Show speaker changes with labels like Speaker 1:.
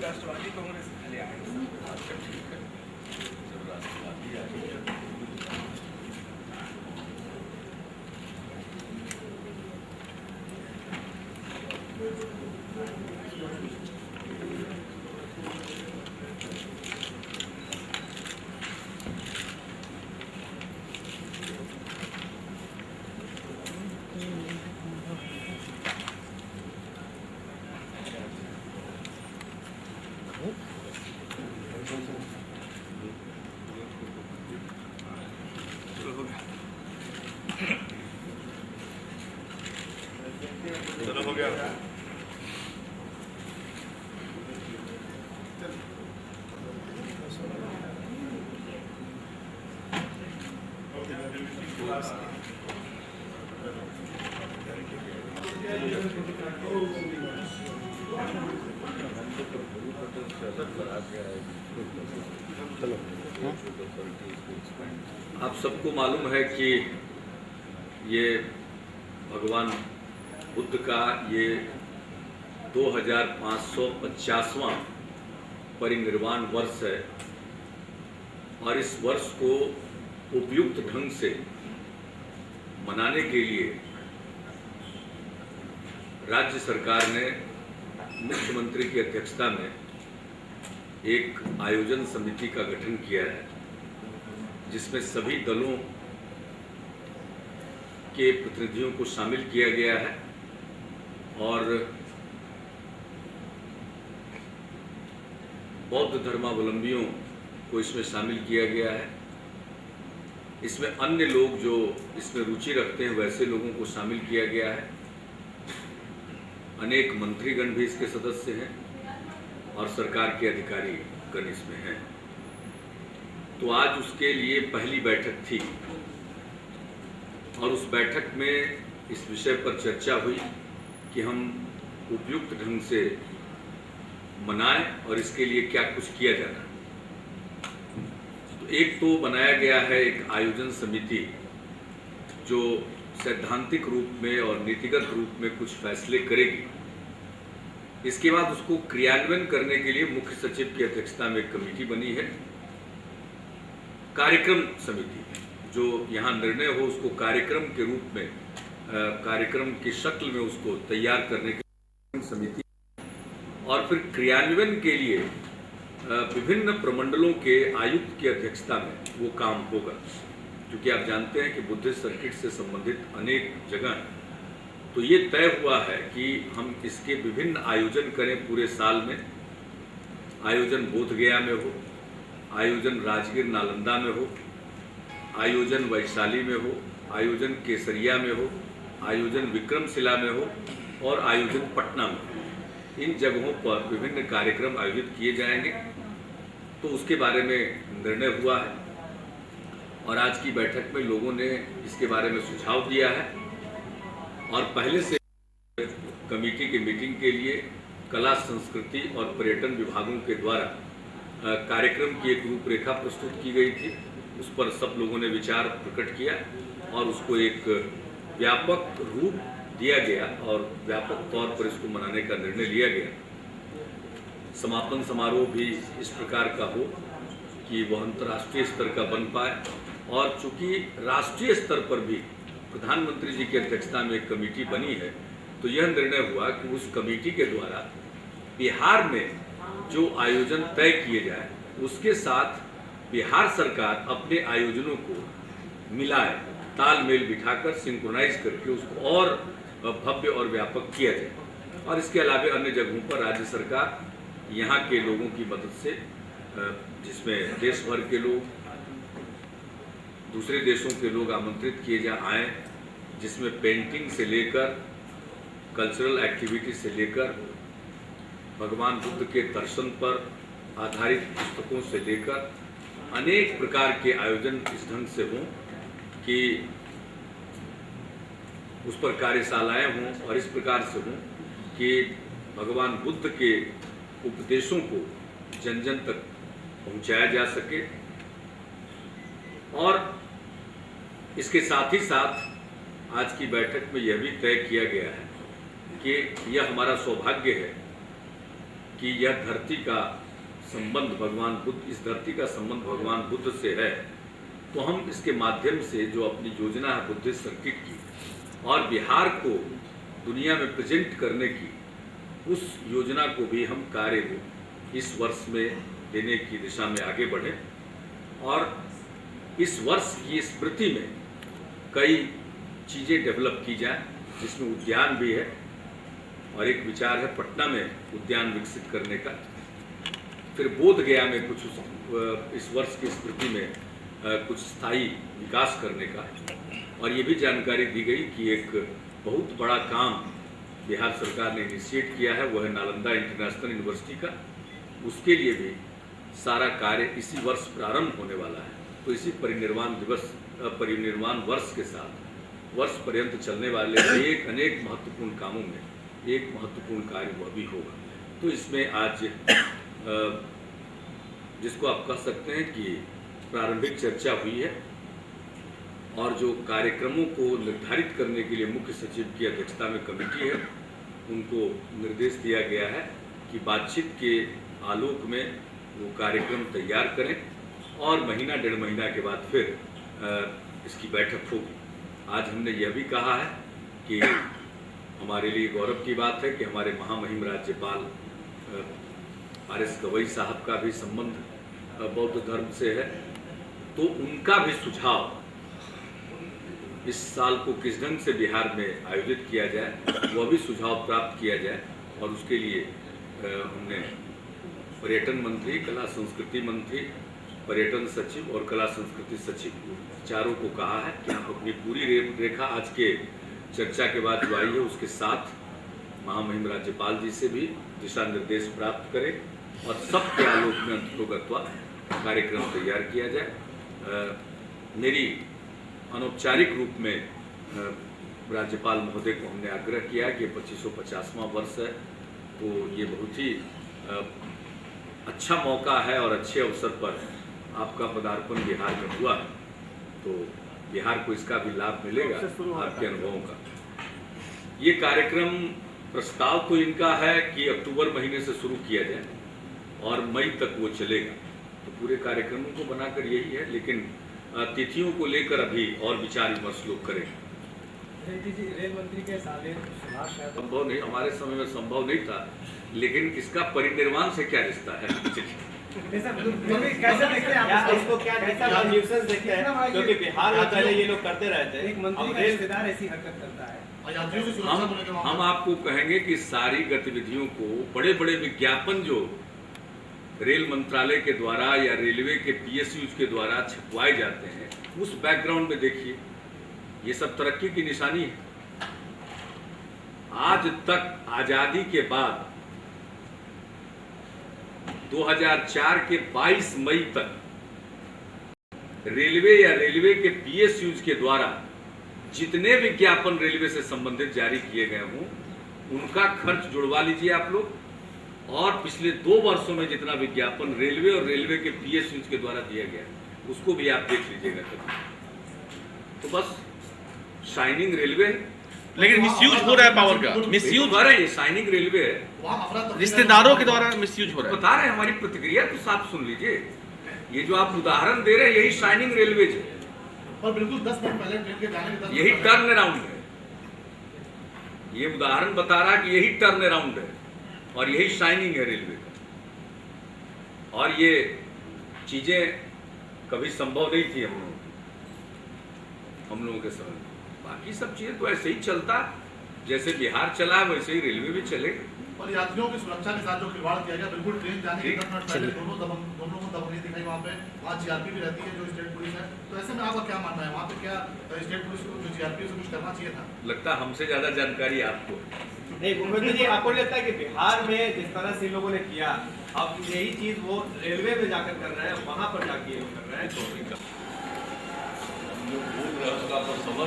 Speaker 1: राष्ट्रवादी कांग्रेस खाली आहे.
Speaker 2: अच्छा ठीक है, जब राष्ट्रवादी आ रही है
Speaker 1: चलो हो गया.
Speaker 2: आप सबको मालूम है कि ये भगवान बुद्ध का ये 2550वां परिनिर्वाण वर्ष है और इस वर्ष को उपयुक्त ढंग से मनाने के लिए राज्य सरकार ने मुख्यमंत्री की अध्यक्षता में एक आयोजन समिति का गठन किया है, जिसमें सभी दलों के प्रतिनिधियों को शामिल किया गया है और बौद्ध धर्मावलंबियों को इसमें शामिल किया गया है। इसमें अन्य लोग जो इसमें रुचि रखते हैं वैसे लोगों को शामिल किया गया है। अनेक मंत्रीगण भी इसके सदस्य हैं और सरकार के अधिकारी गण इसमें हैं। तो आज उसके लिए पहली बैठक थी और उस बैठक में इस विषय पर चर्चा हुई कि हम उपयुक्त ढंग से मनाएं और इसके लिए क्या कुछ किया जाना। तो एक तो बनाया गया है एक आयोजन समिति जो सैद्धांतिक रूप में और नीतिगत रूप में कुछ फैसले करेगी। इसके बाद उसको क्रियान्वयन करने के लिए मुख्य सचिव की अध्यक्षता में एक कमेटी बनी है, कार्यक्रम समिति, जो यहाँ निर्णय हो उसको कार्यक्रम के रूप में कार्यक्रम की शक्ल में उसको तैयार करने की समिति, और फिर क्रियान्वयन के लिए विभिन्न प्रमंडलों के आयुक्त की अध्यक्षता में वो काम होगा। क्योंकि आप जानते हैं कि बुद्धिस्ट सर्किट से संबंधित अनेक जगह हैं, तो ये तय हुआ है कि हम इसके विभिन्न आयोजन करें पूरे साल में। आयोजन बोधगया में हो, आयोजन राजगीर नालंदा में हो, आयोजन वैशाली में हो, आयोजन केसरिया में हो, आयोजन विक्रमशिला में हो और आयोजन पटना में हो। इन जगहों पर विभिन्न कार्यक्रम आयोजित किए जाएंगे। तो उसके बारे में निर्णय हुआ है और आज की बैठक में लोगों ने इसके बारे में सुझाव दिया है और पहले से कमेटी की मीटिंग के लिए कला, संस्कृति और पर्यटन विभागों के द्वारा कार्यक्रम की एक रूपरेखा प्रस्तुत की गई थी। उस पर सब लोगों ने विचार प्रकट किया और उसको एक व्यापक रूप दिया गया और व्यापक तौर पर इसको मनाने का निर्णय लिया गया। समापन समारोह भी इस प्रकार का हो कि वह अंतर्राष्ट्रीय स्तर का बन पाए। और चूंकि राष्ट्रीय स्तर पर भी प्रधानमंत्री जी की अध्यक्षता में एक कमेटी बनी है, तो यह निर्णय हुआ कि उस कमेटी के द्वारा बिहार में जो आयोजन तय किए जाए उसके साथ बिहार सरकार अपने आयोजनों को मिलाए, तालमेल बिठाकर सिंक्रोनाइज करके उसको और भव्य और व्यापक किया जाए। और इसके अलावा अन्य जगहों पर राज्य सरकार यहाँ के लोगों की मदद से, जिसमें देश भर के लोग, दूसरे देशों के लोग आमंत्रित किए आए, जिसमें पेंटिंग से लेकर कल्चरल एक्टिविटी से लेकर भगवान बुद्ध के दर्शन पर आधारित पुस्तकों से लेकर अनेक प्रकार के आयोजन इस ढंग से हों कि उस पर कार्यशालाएं हों और इस प्रकार से हों कि भगवान बुद्ध के उपदेशों को जन जन तक पहुंचाया जा सके। और इसके साथ ही साथ आज की बैठक में यह भी तय किया गया है कि यह हमारा सौभाग्य है कि यह धरती का संबंध भगवान बुद्ध, इस धरती का संबंध भगवान बुद्ध से है, तो हम इसके माध्यम से जो अपनी योजना है बुद्धिस्ट सर्किट की और बिहार को दुनिया में प्रेजेंट करने की, उस योजना को भी हम कार्य रूप इस वर्ष में देने की दिशा में आगे बढ़े। और इस वर्ष की स्मृति में कई चीज़ें डेवलप की जाए, जिसमें उद्यान भी है और एक विचार है पटना में उद्यान विकसित करने का। फिर बोध गया में कुछ इस वर्ष की स्मृति में कुछ स्थायी विकास करने का। और ये भी जानकारी दी गई कि एक बहुत बड़ा काम बिहार सरकार ने इनिशिएट किया है, वह है नालंदा इंटरनेशनल यूनिवर्सिटी का। उसके लिए भी सारा कार्य इसी वर्ष प्रारंभ होने वाला है। तो इसी परिनिर्वाण वर्ष के साथ वर्ष पर्यंत चलने वाले अनेक महत्वपूर्ण कामों में एक महत्वपूर्ण कार्य वह भी होगा। तो इसमें आज जिसको आप कह सकते हैं कि प्रारंभिक चर्चा हुई है और जो कार्यक्रमों को निर्धारित करने के लिए मुख्य सचिव की अध्यक्षता में कमेटी है, उनको निर्देश दिया गया है कि बातचीत के आलोक में वो कार्यक्रम तैयार करें और महीना डेढ़ महीना के बाद फिर इसकी बैठक होगी। आज हमने यह भी कहा है कि हमारे लिए गौरव की बात है कि हमारे महामहिम राज्यपाल RS गवई साहब का भी संबंध बौद्ध धर्म से है, तो उनका भी सुझाव इस साल को किस ढंग से बिहार में आयोजित किया जाए वह भी सुझाव प्राप्त किया जाए। और उसके लिए हमने पर्यटन मंत्री, कला संस्कृति मंत्री, पर्यटन सचिव और कला संस्कृति सचिव चारों को कहा है कि आप अपनी पूरी रेखा आज के चर्चा के बाद जो आई है उसके साथ महामहिम राज्यपाल जी से भी दिशा निर्देश प्राप्त करें और सबके आलोक में अंततोगत्वा कार्यक्रम तैयार किया जाए। मेरी अनौपचारिक रूप में राज्यपाल महोदय को हमने आग्रह किया कि 2550वां वर्ष है, तो ये बहुत ही अच्छा मौका है और अच्छे अवसर पर आपका पदार्पण बिहार में हुआ है, तो बिहार को इसका भी लाभ मिलेगा आपके अनुभवों का। ये कार्यक्रम प्रस्ताव तो इनका है कि अक्टूबर महीने से शुरू किया जाए और मई तक वो चलेगा, तो पूरे कार्यक्रमों को बनाकर यही है, लेकिन तिथियों को लेकर अभी और विचार विमर्श लोग करेंगे।
Speaker 1: रेल मंत्री के
Speaker 2: संभव नहीं, हमारे समय में संभव नहीं था, लेकिन इसका परिनिर्वाण से क्या रिश्ता है?
Speaker 3: कैसे देखते हैं आप इसको, क्या न्यूसेंस देखते हैं? क्योंकि बिहार में पहले ये लोग करते रहते हैं,
Speaker 1: एक मंत्री का रिश्तेदार ऐसी हरकत करता है।
Speaker 2: हम आपको कहेंगे कि सारी गतिविधियों को बड़े बड़े विज्ञापन जो रेल मंत्रालय के द्वारा या रेलवे के PSUs के द्वारा छपवाए जाते हैं, उस बैकग्राउंड में देखिए, ये सब तरक्की की निशानी है। आज तक आजादी के बाद 2004 के 22 मई तक रेलवे या रेलवे के PSUs के द्वारा जितने विज्ञापन रेलवे से संबंधित जारी किए गए हों, उनका खर्च जुड़वा लीजिए आप लोग, और पिछले 2 वर्षों में जितना विज्ञापन रेलवे और रेलवे के PSUs के द्वारा दिया गया उसको भी आप देख लीजिएगा कभी। तो बस शाइनिंग रेलवे है,
Speaker 4: लेकिन मिसयूज हो रहा है पावर का, मिसयूज
Speaker 2: हो रहा है। ये शाइनिंग रेलवे है,
Speaker 4: रिश्तेदारों के द्वारा मिसयूज हो रहा है।
Speaker 2: बता रहे हैं, हमारी प्रतिक्रिया तो साफ सुन लीजिए। ये जो आप उदाहरण दे रहे हैं यही शाइनिंग रेलवे है,
Speaker 5: और बिल्कुल 10 मिनट पहले ट्रेन के जाने के 10
Speaker 2: यही टर्न अराउंड है। ये उदाहरण बता रहा कि यही टर्न अराउंड है और यही शाइनिंग है रेलवे का। और ये चीजें कभी संभव नहीं थी हम लोगों के समय। बाकी सब चीजें तो ऐसे ही चलता, जैसे बिहार चला वैसे ही रेलवे भी चलेगा।
Speaker 5: और यात्रियों की सुरक्षा के साथ जो खिलवाड़ किया गया, बिल्कुल ट्रेन जाने के 10 मिनट पहले दोनों को दबंगई दिखाई वहाँ पे। वहाँ GRP भी रहती है जो स्टेट पुलिस है, तो ऐसे में आपका क्या मानना है? वहाँ पे क्या स्टेट पुलिस को जो GRP से कुछ करना चाहिए था?
Speaker 2: लगता है हमसे ज्यादा जानकारी आपको।
Speaker 3: नहीं भूपेंद्र जी, आपको लगता है कि बिहार में जिस तरह से लोगों ने किया, अब यही चीज वो रेलवे में जाकर कर रहे हैं, वहां पर जाके कर रहे हैं?
Speaker 2: समझ